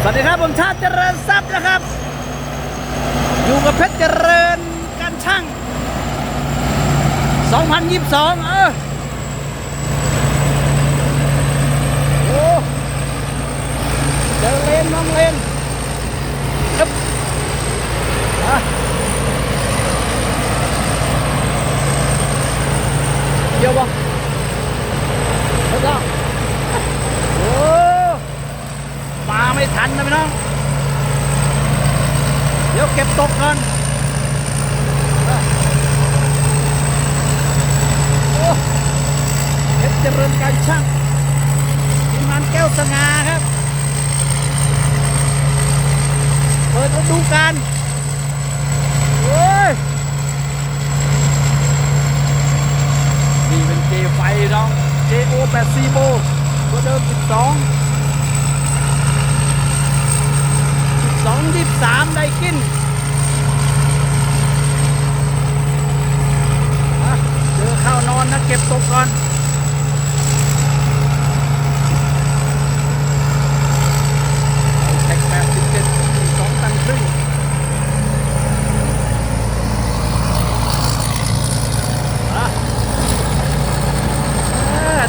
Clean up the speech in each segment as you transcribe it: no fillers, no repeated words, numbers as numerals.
สวัสดีครับผมชาติเจริญทรัพย์นะครับอยู่กับเพชรเจริญการช่าง2022โอ้เดินเลนน้องเลนครับเดี๋ยววะแล้วก็โอ้มาไม่ทันนะพี่น้องเดี๋ยวเก็บตกกันโอ้เพชรเจริญการช่างทีมงานแก้วสง่าครับเปิดฤดูกาลโอ้ยนี่เป็นเจไฟน้อง JO 8 4 โบตัวเดิม12 23ได้กินเจอข้าวนอนนะเก็บตกก่อนแท็ก87 2 ตันครึ่ง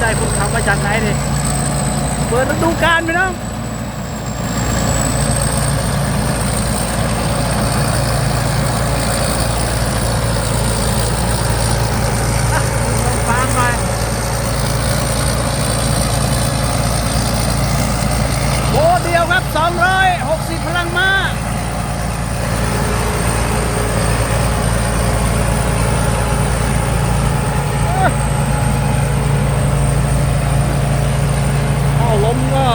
ได้คุณทำมาจากไหนดิเปิดฤดูกาลไปน้องโบเดียวครับ260พลังม้าลมก็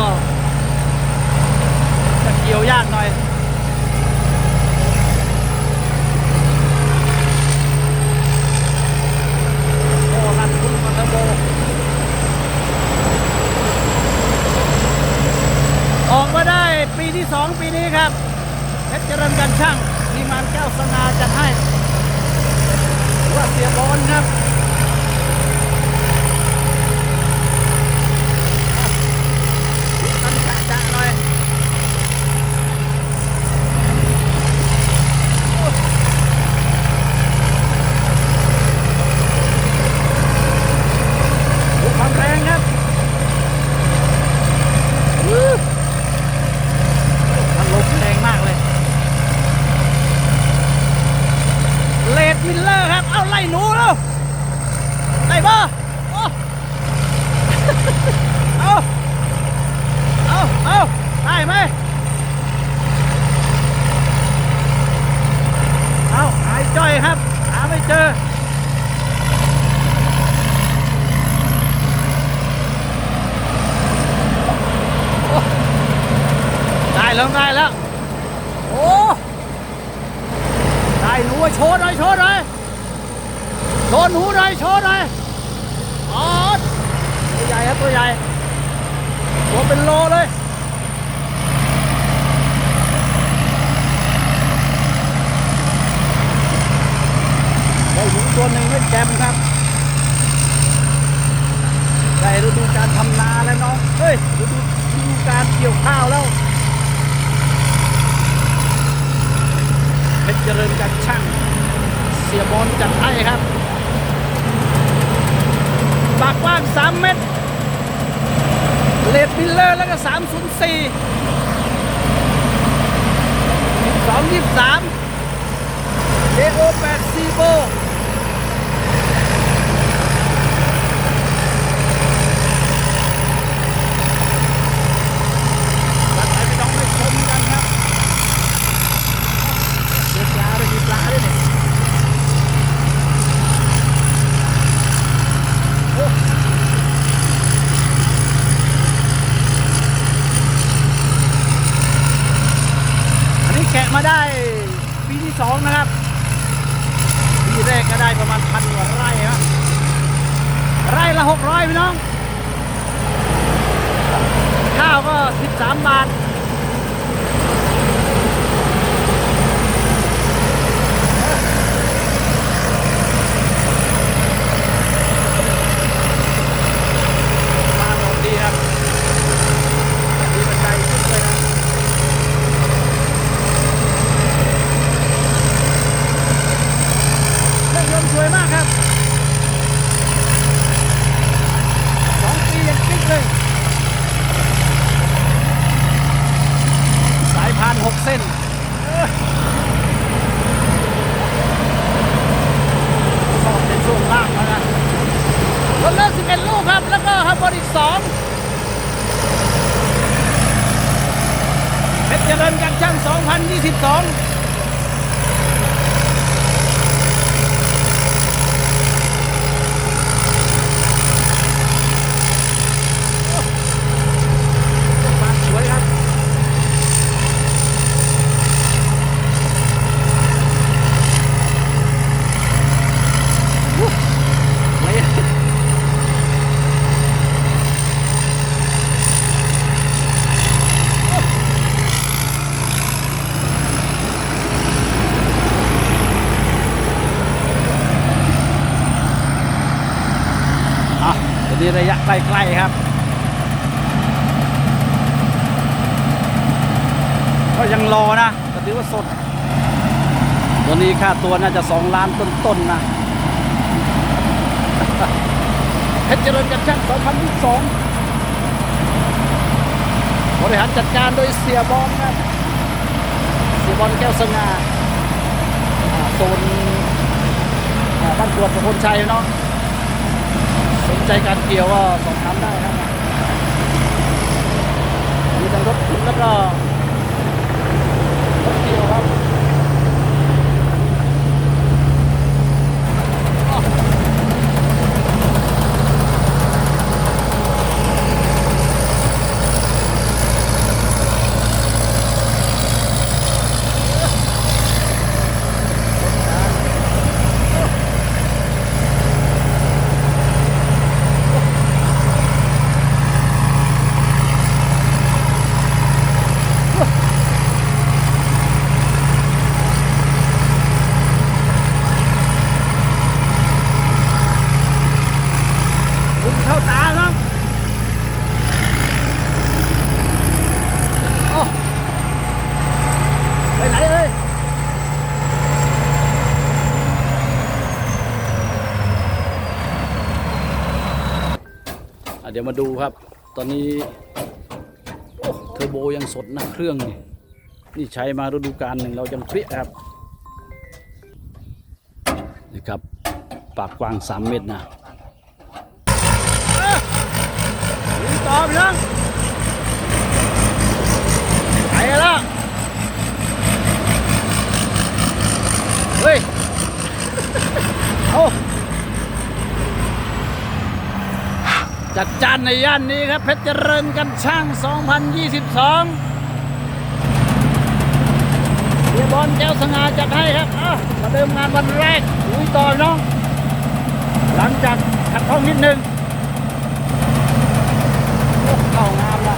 จะเกี่ยวยากหน่อยโอ้รันพุ่งมาเทอร์โบออกมาได้ปีที่2ปีนี้ครับเพชรเจริญการช่างทีมงานแก้วสง่าจัดให้ว่าเสียบอลครับมิลเลอร์ครับเอาไล่หนูแล้วไล่บ่เอาได้ไหมเอาหายจ้อยครับหาไม่เจอได้แล้วโอ้ได้หนูโชว์หน่อยโชว์หนูหน่อยโชว์หน่อยอ๋อตัวใหญ่ครับตัวใหญ่ตัวเป็นโลเลยได้หนูตัวหนึ่งไม่แจมครับได้ฤดูการทำนาแล้วน้องเฮ้ยฤดูการเกี่ยวข้าวแล้วเพชรเจริญการช่างเสียบอลจัดให้ครับปากกว้าง3 เมตรเลดมิลเลอร์แล้วก็304 12 23 JO 8 4 โบรักใครไม่ต้องไปชมกันครับเดือดปลาด้วยมีปลาด้วยเนี่ยแกะมาได้ปีที่2นะครับปีแรกก็ได้ประมาณ1,000 กว่าไร่ครับไร่ละ600พี่น้องข้าวก็13 บาทมาลงดีครับดีบันไดขึ้นเลยนะ ส้นสอบในช่วงล่างแล้วนะรถเลิก11 ลูกครับแล้วก็ฮับบอลอีก2เพชรเจริญกันช่าง2022สวยครับตัวนี้ระยะใกล้ๆครับก็ยังรอนะก็ถือว่าสดตัวนี้ค่าตัวน่าจะ2 ล้านต้นๆนะเพชรเจริญกันช่าง2022บริหารจัดการโดยเสียบอลครับเสียบอลแก้วสง่าโซนบ้านกวดประพลชัยเนาะสนใจการเกี่ยวก็สอบถามได้ครับมีทั้งรถขุดแล้วก็รถเกี่ยวครับเข้าตาเนาะโอ้ไปไหนเลยเดี๋ยวมาดูครับตอนนี้เทอร์โบยังสดนะเครื่องนี่ใช้มาฤดูกาลหนึ่งเรายังเปรี้ยครับนี่ครับปากกว้าง3 เมตรนะตอบนะไปแล้วเฮ้ยเอาจัดจานในย่านนี้ครับเพชรเจริญกันช่าง2022เฮียบอลแก้วสง่าจัดให้ครับมาเดิมงานวันแรกลุยต่อน้องหลังจากขัดข้องนิดนึงเข้างามละ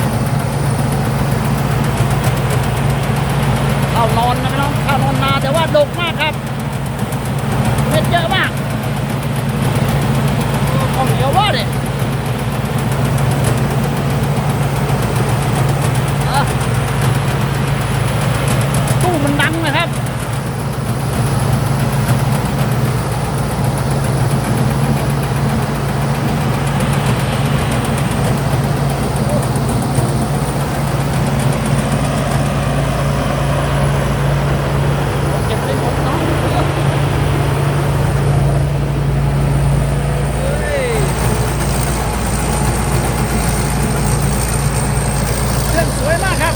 เข้านอนนะพี่น้องเข้านอนนาแต่ว่าดกมากครับเม็ดเยอะมากของเหนียวว่าดิตู้มันดังนะครับสวยมากครับ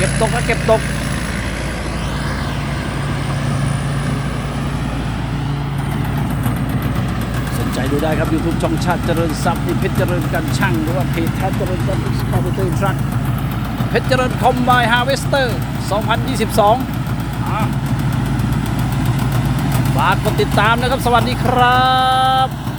เก็บตกนะเก็บตกสนใจดูได้ครับ YouTube ช่องชาติเจริญทรัพย์ที่เพชรเจริญกันช่างหรือว่าเพจแท้เจริญกันสปอร์ตเตอร์ทรัคเพชรเจริญคอมไบฮาร์เวสเตอร์2022ฝากกดติดตามนะครับสวัสดีครับ